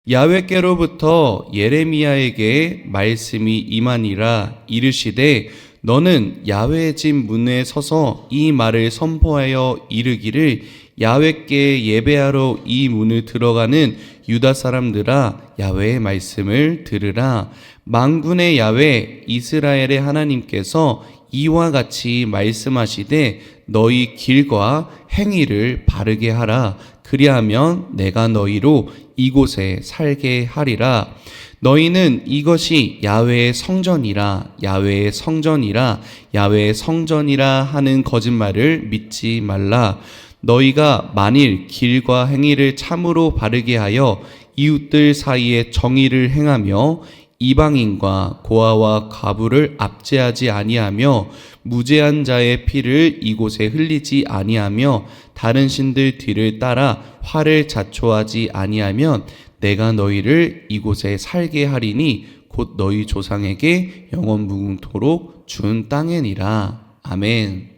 야훼께로부터 예레미야에게 말씀이 임하니라. 이르시되 너는 야훼의 집 문에 서서 이 말을 선포하여 이르기를 야훼께 예배하러 이 문을 들어가는 유다 사람들아, 야훼의 말씀을 들으라. 만군의 야훼 이스라엘의 하나님께서 이와 같이 말씀하시되 너희 길과 행위를 바르게 하라. 그리하면 내가 너희로 이곳에 살게 하리라. 너희는 이것이 야훼의 성전이라, 야훼의 성전이라, 야훼의 성전이라 하는 거짓말을 믿지 말라. 너희가 만일 길과 행위를 참으로 바르게 하여 이웃들 사이에 정의를 행하며 이방인과 고아와 과부를 압제하지 아니하며 무죄한 자의 피를 이곳에 흘리지 아니하며 다른 신들 뒤를 따라 화를 자초하지 아니하면 내가 너희를 이곳에 살게 하리니 곧 너희 조상에게 영원무궁토록 준 땅이니라. 아멘.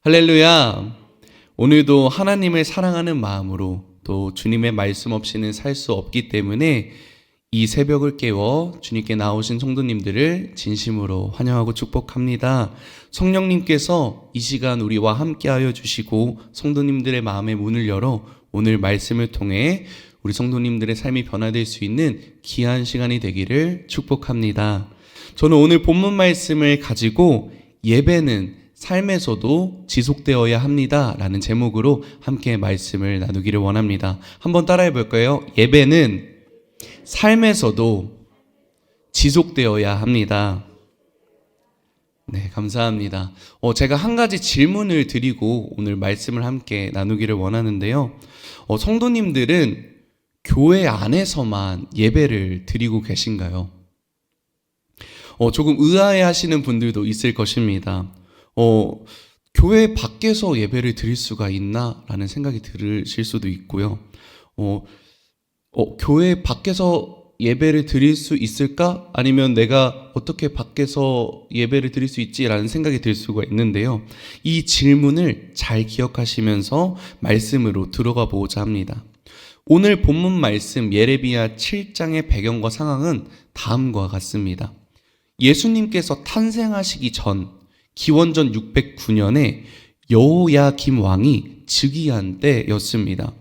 할렐루야. 오늘도 하나님을 사랑하는 마음으로 또 주님의 말씀 없이는 살 수 없기 때문에 이 새벽을 깨워 주님께 나오신 성도님들을 진심으로 환영하고 축복합니다. 성령님께서 이 시간 우리와 함께하여 주시고 성도님들의 마음의 문을 열어 오늘 말씀을 통해 우리 성도님들의 삶이 변화될 수 있는 귀한 시간이 되기를 축복합니다. 저는 오늘 본문 말씀을 가지고 예배는 삶에서도 지속되어야 합니다 라는 제목으로 함께 말씀을 나누기를 원합니다. 한번 따라해 볼까요? 예배는 삶에서도 지속되어야 합니다. 네, 감사합니다. 제가 한 가지 질문을 드리고 오늘 말씀을 함께 나누기를 원하는데요. 성도님들은 교회 안에서만 예배를 드리고 계신가요? 조금 의아해 하시는 분들도 있을 것입니다. 교회 밖에서 예배를 드릴 수가 있나? 라는 생각이 들으실 수도 있고요. 교회 밖에서 예배를 드릴 수 있을까? 아니면 내가 어떻게 밖에서 예배를 드릴 수 있지? 라는 생각이 들 수가 있는데요. 이 질문을 잘 기억하시면서 말씀으로 들어가 보고자 합니다. 오늘 본문 말씀 예레미야 7장의 배경과 상황은 다음과 같습니다. 예수님께서 탄생하시기 전 기원전 609년에 여호야김 왕이 즉위한 때였습니다.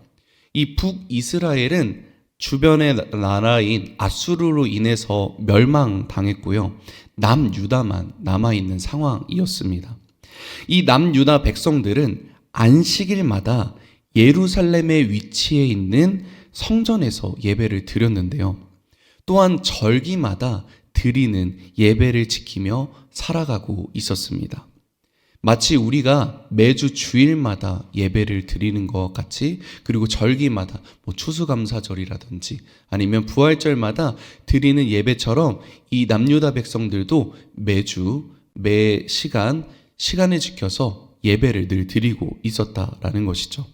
이 북이스라엘은 주변의 나라인 아수르로 인해서 멸망당했고요. 남유다만 남아있는 상황이었습니다. 이 남유다 백성들은 안식일마다 예루살렘에 위치해 있는 성전에서 예배를 드렸는데요. 또한 절기마다 드리는 예배를 지키며 살아가고 있었습니다. 마치 우리가 매주 주일마다 예배를 드리는 것 같이, 그리고 절기마다 추수감사절이라든지 아니면 부활절마다 드리는 예배처럼 이 남유다 백성들도 매주 매 시간을 지켜서 예배를 늘 드리고 있었다라는 것이죠.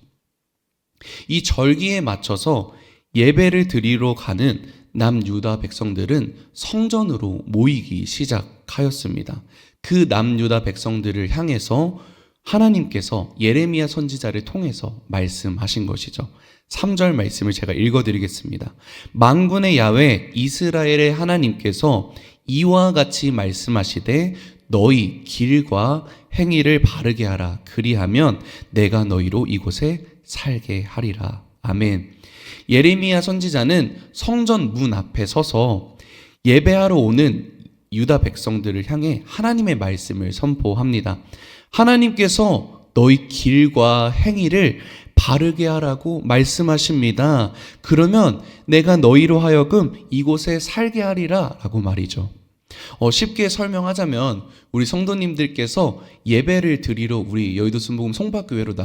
이 절기에 맞춰서 예배를 드리러 가는 남유다 백성들은 성전으로 모이기 시작하였습니다. 그 남유다 백성들을 향해서 하나님께서 예레미야 선지자를 통해서 말씀하신 것이죠. 3절 말씀을 제가 읽어드리겠습니다. 만군의 야훼 이스라엘의 하나님께서 이와 같이 말씀하시되 너희 길과 행위를 바르게 하라. 그리하면 내가 너희로 이곳에 살게 하리라. 아멘. 예레미야 선지자는 성전 문 앞에 서서 예배하러 오는 유다 백성들을 향해 하나님의 말씀을 선포합니다. 하나님께서 너희 길과 행위를 바르게 하라고 말씀하십니다. 그러면 내가 너희로 하여금 이곳에 살게 하리라 라고 말이죠. 쉽게 설명하자면 우리 성도님들께서 예배를 드리러 우리 여의도 순복음 송파교회로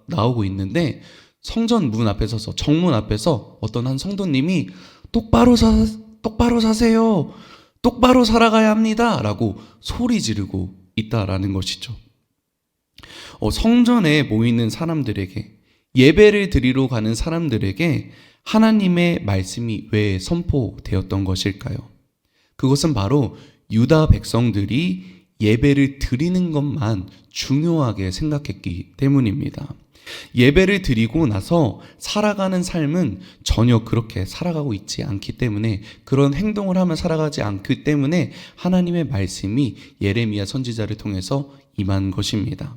나오고 있는데 성전 문 앞에 서서 정문 앞에서 어떤 한 성도님이 똑바로 사세요. 똑바로 살아가야 합니다. 라고 소리 지르고 있다라는 것이죠. 성전에 모이는 사람들에게, 예배를 드리러 가는 사람들에게 하나님의 말씀이 왜 선포되었던 것일까요? 그것은 바로 유다 백성들이 예배를 드리는 것만 중요하게 생각했기 때문입니다. 예배를 드리고 나서 살아가는 삶은 전혀 그렇게 살아가고 있지 않기 때문에, 그런 행동을 하며 살아가지 않기 때문에 하나님의 말씀이 예레미야 선지자를 통해서 임한 것입니다.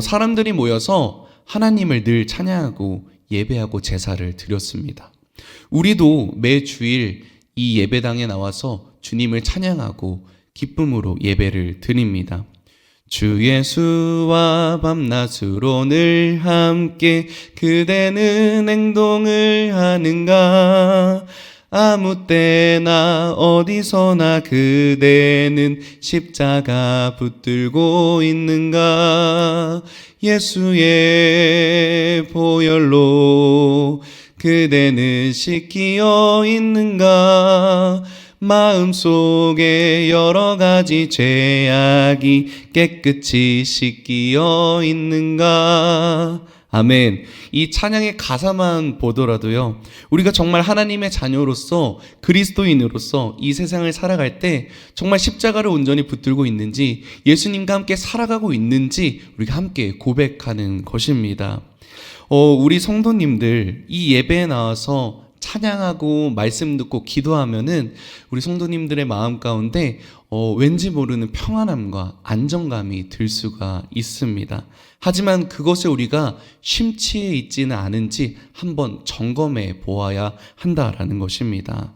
사람들이 모여서 하나님을 늘 찬양하고 예배하고 제사를 드렸습니다. 우리도 매 주일 이 예배당에 나와서 주님을 찬양하고 기쁨으로 예배를 드립니다. 주 예수와 밤낮으로 늘 함께 그대는 행동을 하는가? 아무 때나 어디서나 그대는 십자가 붙들고 있는가? 예수의 보혈로 그대는 씻기어 있는가? 마음속에 여러 가지 죄악이 깨끗이 씻기어 있는가? 아멘. 이 찬양의 가사만 보더라도요, 우리가 정말 하나님의 자녀로서, 그리스도인으로서 이 세상을 살아갈 때 정말 십자가를 온전히 붙들고 있는지, 예수님과 함께 살아가고 있는지 우리가 함께 고백하는 것입니다. 우리 성도님들 이 예배에 나와서 찬양하고 말씀 듣고 기도하면은 우리 성도님들의 마음 가운데 왠지 모르는 평안함과 안정감이 들 수가 있습니다. 하지만 그것에 우리가 심취해 있지는 않은지 한번 점검해 보아야 한다라는 것입니다.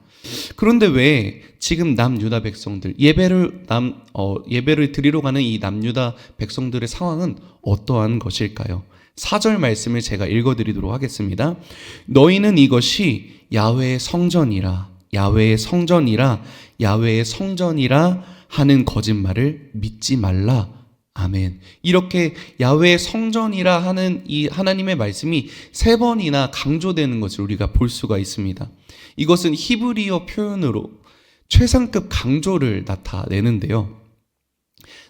그런데 왜 지금 남유다 백성들, 예배를 드리러 가는 이 남유다 백성들의 상황은 어떠한 것일까요? 4절 말씀을 제가 읽어드리도록 하겠습니다. 너희는 이것이 야훼의 성전이라, 야훼의 성전이라, 야훼의 성전이라 하는 거짓말을 믿지 말라. 아멘. 이렇게 야훼의 성전이라 하는 이 하나님의 말씀이 3번이나 강조되는 것을 우리가 볼 수가 있습니다. 이것은 히브리어 표현으로 최상급 강조를 나타내는데요.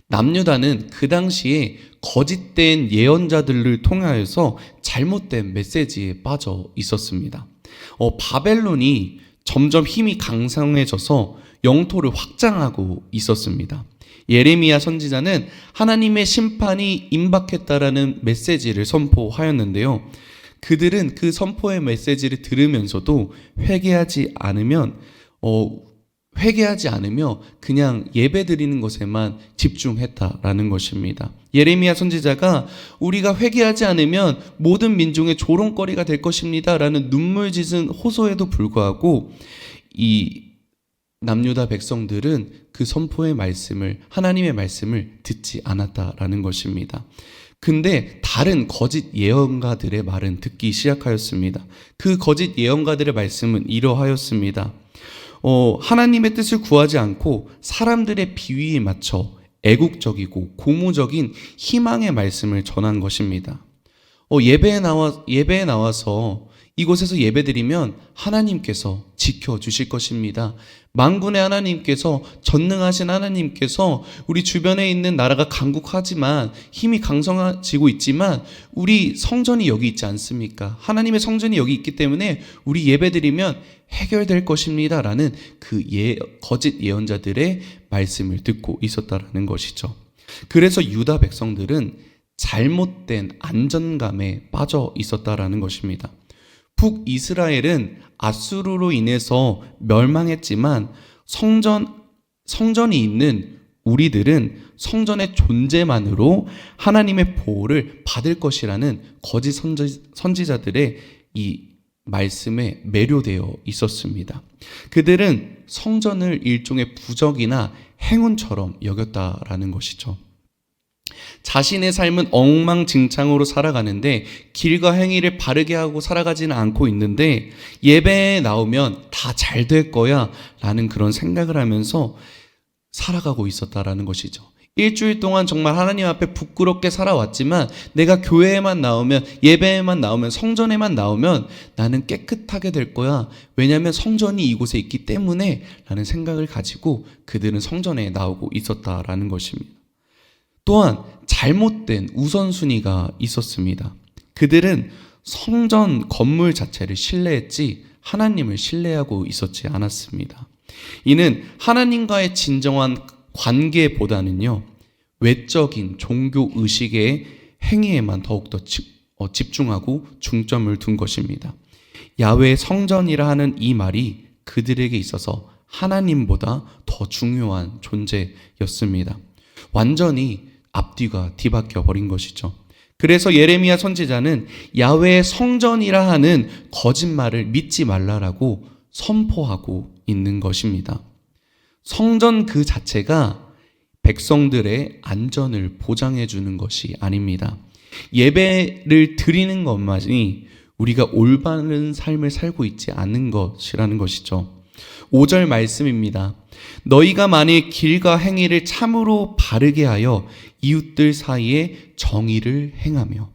남유다는 그 당시에 거짓된 예언자들을 통하여서 잘못된 메시지에 빠져 있었습니다. 바벨론이 점점 힘이 강성해져서 영토를 확장하고 있었습니다. 예레미야 선지자는 하나님의 심판이 임박했다라는 메시지를 선포하였는데요. 그들은 그 선포의 메시지를 들으면서도 회개하지 않으며 그냥 예배 드리는 것에만 집중했다라는 것입니다. 예레미야 선지자가 우리가 회개하지 않으면 모든 민중의 조롱거리가 될 것입니다 라는 눈물 짖은 호소에도 불구하고 이 남유다 백성들은 그 선포의 말씀을, 하나님의 말씀을 듣지 않았다라는 것입니다. 근데 다른 거짓 예언가들의 말은 듣기 시작하였습니다. 그 거짓 예언가들의 말씀은 이러하였습니다. 하나님의 뜻을 구하지 않고 사람들의 비위에 맞춰 애국적이고 고무적인 희망의 말씀을 전한 것입니다. 예배에 나와서 이곳에서 예배드리면 하나님께서 지켜주실 것입니다. 만군의 하나님께서, 전능하신 하나님께서, 우리 주변에 있는 나라가 강국하지만 힘이 강성해지고 있지만 우리 성전이 여기 있지 않습니까? 하나님의 성전이 여기 있기 때문에 우리 예배드리면 해결될 것입니다 라는 그 거짓 예언자들의 말씀을 듣고 있었다라는 것이죠. 그래서 유다 백성들은 잘못된 안전감에 빠져 있었다라는 것입니다. 북이스라엘은 아수르로 인해서 멸망했지만 성전이 있는 우리들은 성전의 존재만으로 하나님의 보호를 받을 것이라는 거짓 선지자들의 이 말씀에 매료되어 있었습니다. 그들은 성전을 일종의 부적이나 행운처럼 여겼다라는 것이죠. 자신의 삶은 엉망진창으로 살아가는데 길과 행위를 바르게 하고 살아가지는 않고 있는데 예배에 나오면 다 잘 될 거야 라는 그런 생각을 하면서 살아가고 있었다라는 것이죠. 일주일 동안 정말 하나님 앞에 부끄럽게 살아왔지만 내가 교회에만 나오면, 예배에만 나오면, 성전에만 나오면 나는 깨끗하게 될 거야. 왜냐하면 성전이 이곳에 있기 때문에 라는 생각을 가지고 그들은 성전에 나오고 있었다라는 것입니다. 또한 잘못된 우선순위가 있었습니다. 그들은 성전 건물 자체를 신뢰했지 하나님을 신뢰하고 있었지 않았습니다. 이는 하나님과의 진정한 관계보다는요, 외적인 종교 의식의 행위에만 더욱더 집중하고 중점을 둔 것입니다. 야훼의 성전이라 하는 이 말이 그들에게 있어서 하나님보다 더 중요한 존재였습니다. 완전히 앞뒤가 뒤바뀌어 버린 것이죠. 그래서 예레미야 선지자는 야훼의 성전이라 하는 거짓말을 믿지 말라라고 선포하고 있는 것입니다. 성전 그 자체가 백성들의 안전을 보장해 주는 것이 아닙니다. 예배를 드리는 것만이 우리가 올바른 삶을 살고 있지 않는 것이라는 것이죠. 5절 말씀입니다. 너희가 만일 길과 행위를 참으로 바르게 하여 이웃들 사이에 정의를 행하며.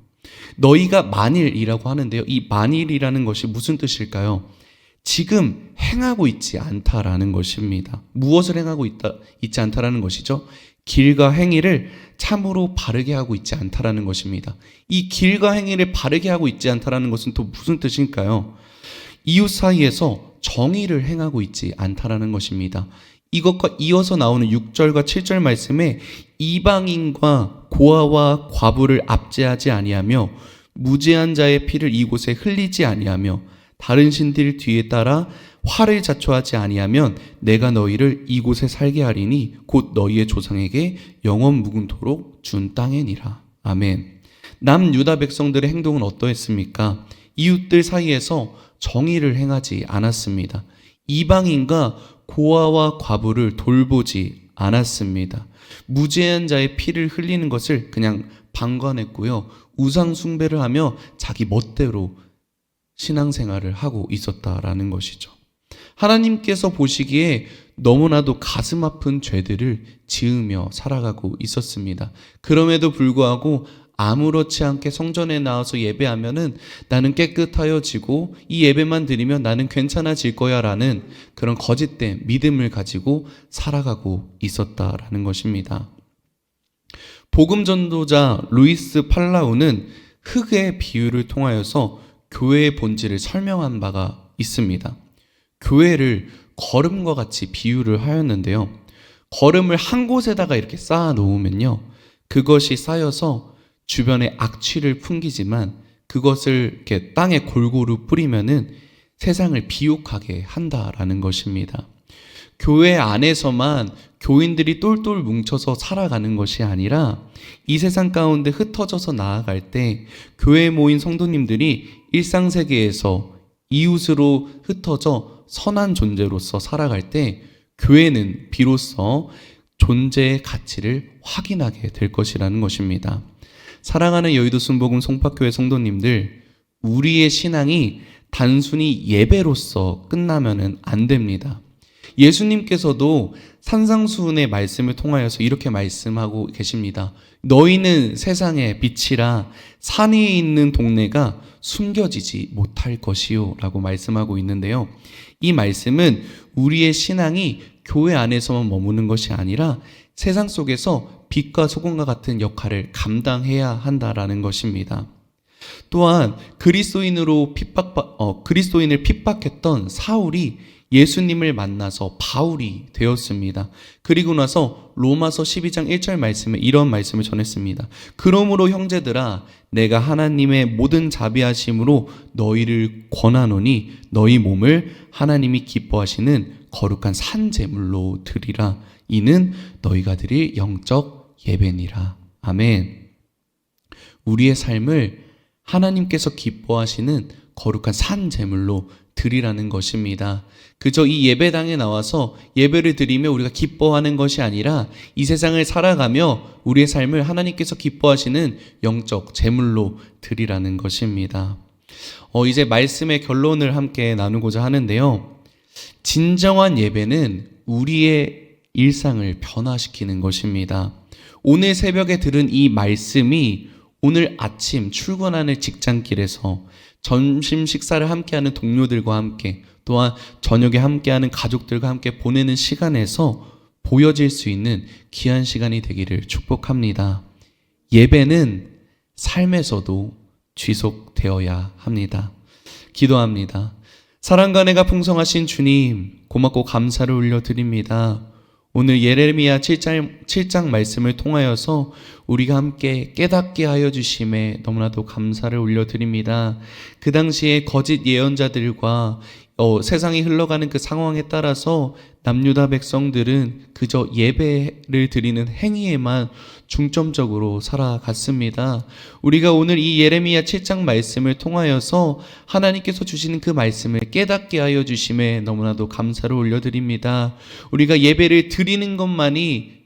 너희가 만일이라고 하는데요. 이 만일이라는 것이 무슨 뜻일까요? 지금 행하고 있지 않다라는 것입니다. 무엇을 행하고 있지 않다라는 것이죠? 길과 행위를 참으로 바르게 하고 있지 않다라는 것입니다. 이 길과 행위를 바르게 하고 있지 않다라는 것은 또 무슨 뜻일까요? 이웃 사이에서 정의를 행하고 있지 않다라는 것입니다. 이것과 이어서 나오는 6절과 7절 말씀에 이방인과 고아와 과부를 압제하지 아니하며 무죄한 자의 피를 이곳에 흘리지 아니하며 다른 신들 뒤에 따라 화를 자초하지 아니하면 내가 너희를 이곳에 살게 하리니 곧 너희의 조상에게 영원 묵은토록 준 땅이니라. 아멘. 남유다 백성들의 행동은 어떠했습니까? 이웃들 사이에서 정의를 행하지 않았습니다. 이방인과 고아와 과부를 돌보지 않았습니다. 무죄한 자의 피를 흘리는 것을 그냥 방관했고요. 우상 숭배를 하며 자기 멋대로 신앙생활을 하고 있었다라는 것이죠. 하나님께서 보시기에 너무나도 가슴 아픈 죄들을 지으며 살아가고 있었습니다. 그럼에도 불구하고 아무렇지 않게 성전에 나와서 예배하면은 나는 깨끗하여지고 이 예배만 드리면 나는 괜찮아질 거야 라는 그런 거짓된 믿음을 가지고 살아가고 있었다라는 것입니다. 복음 전도자 루이스 팔라우는 흙의 비유를 통하여서 교회의 본질을 설명한 바가 있습니다. 교회를 거름과 같이 비유를 하였는데요. 거름을 한 곳에다가 이렇게 쌓아 놓으면요. 그것이 쌓여서 주변에 악취를 풍기지만 그것을 이렇게 땅에 골고루 뿌리면은 세상을 비옥하게 한다라는 것입니다. 교회 안에서만 교인들이 똘똘 뭉쳐서 살아가는 것이 아니라 이 세상 가운데 흩어져서 나아갈 때 교회에 모인 성도님들이 일상세계에서 이웃으로 흩어져 선한 존재로서 살아갈 때 교회는 비로소 존재의 가치를 확인하게 될 것이라는 것입니다. 사랑하는 여의도 순복음 송파교회 성도님들, 우리의 신앙이 단순히 예배로서 끝나면은 안 됩니다. 예수님께서도 산상수훈의 말씀을 통하여서 이렇게 말씀하고 계십니다. 너희는 세상의 빛이라 산 위에 있는 동네가 숨겨지지 못할 것이요 라고 말씀하고 있는데요. 이 말씀은 우리의 신앙이 교회 안에서만 머무는 것이 아니라 세상 속에서 빛과 소금과 같은 역할을 감당해야 한다라는 것입니다. 또한 그리스도인을 핍박했던 사울이 예수님을 만나서 바울이 되었습니다. 그리고 나서 로마서 12장 1절 말씀에 이런 말씀을 전했습니다. 그러므로 형제들아 내가 하나님의 모든 자비하심으로 너희를 권하노니 너희 몸을 하나님이 기뻐하시는 거룩한 산제물로 드리라. 이는 너희가 드릴 영적 예배니라. 아멘. 우리의 삶을 하나님께서 기뻐하시는 거룩한 산제물로 드리라는 것입니다. 그저 이 예배당에 나와서 예배를 드리며 우리가 기뻐하는 것이 아니라 이 세상을 살아가며 우리의 삶을 하나님께서 기뻐하시는 영적 제물로 드리라는 것입니다. 이제 말씀의 결론을 함께 나누고자 하는데요. 진정한 예배는 우리의 일상을 변화시키는 것입니다. 오늘 새벽에 들은 이 말씀이 오늘 아침 출근하는 직장길에서 점심 식사를 함께하는 동료들과 함께 또한 저녁에 함께하는 가족들과 함께 보내는 시간에서 보여질 수 있는 귀한 시간이 되기를 축복합니다. 예배는 삶에서도 지속되어야 합니다. 기도합니다. 사랑과 은혜가 풍성하신 주님, 고맙고 감사를 올려드립니다. 오늘 예레미야 7장 말씀을 통하여서 우리가 함께 깨닫게 하여 주심에 너무나도 감사를 올려드립니다. 그 당시에 거짓 예언자들과 세상이 흘러가는 그 상황에 따라서 남유다 백성들은 그저 예배를 드리는 행위에만 중점적으로 살아갔습니다. 우리가 오늘 이 예레미야 7장 말씀을 통하여서 하나님께서 주시는 그 말씀을 깨닫게 하여 주심에 너무나도 감사를 올려드립니다. 우리가 예배를 드리는 것만이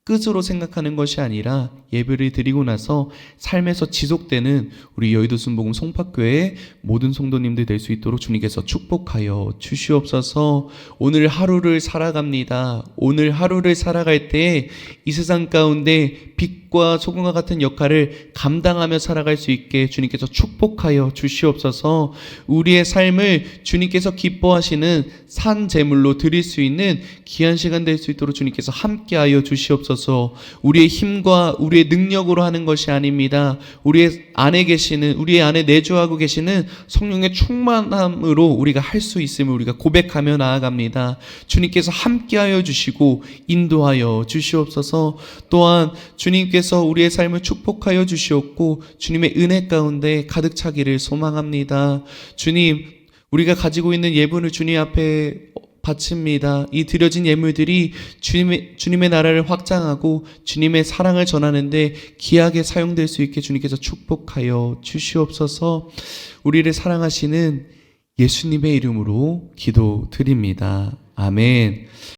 끝으로 생각하는 것이 아니라 예배를 드리고 나서 삶에서 지속되는 우리 여의도 순복음 송파교회의 모든 성도님들 될 수 있도록 주님께서 축복하여 주시옵소서. 오늘 하루를 살아갑니다. 오늘 하루를 살아갈 때 이 세상 가운데 빛과 소금과 같은 역할을 감당하며 살아갈 수 있게 주님께서 축복하여 주시옵소서. 우리의 삶을 주님께서 기뻐하시는 산 제물로 드릴 수 있는 귀한 시간 될 수 있도록 주님께서 함께하여 주시옵소서. 우리의 힘과 우리의 능력으로 하는 것이 아닙니다. 우리의 안에 내주하고 계시는 성령의 충만함으로 우리가 할 수 있음을 우리가 고백하며 나아갑니다. 주님께서 함께하여 주시고 인도하여 주시옵소서. 또한 주님께서 우리의 삶을 축복하여 주시옵고 주님의 은혜 가운데 가득 차기를 소망합니다. 주님, 우리가 가지고 있는 예물을 주님 앞에 바칩니다. 이 드려진 예물들이 주님의 나라를 확장하고 주님의 사랑을 전하는데 귀하게 사용될 수 있게 주님께서 축복하여 주시옵소서. 우리를 사랑하시는 예수님의 이름으로 기도드립니다. 아멘.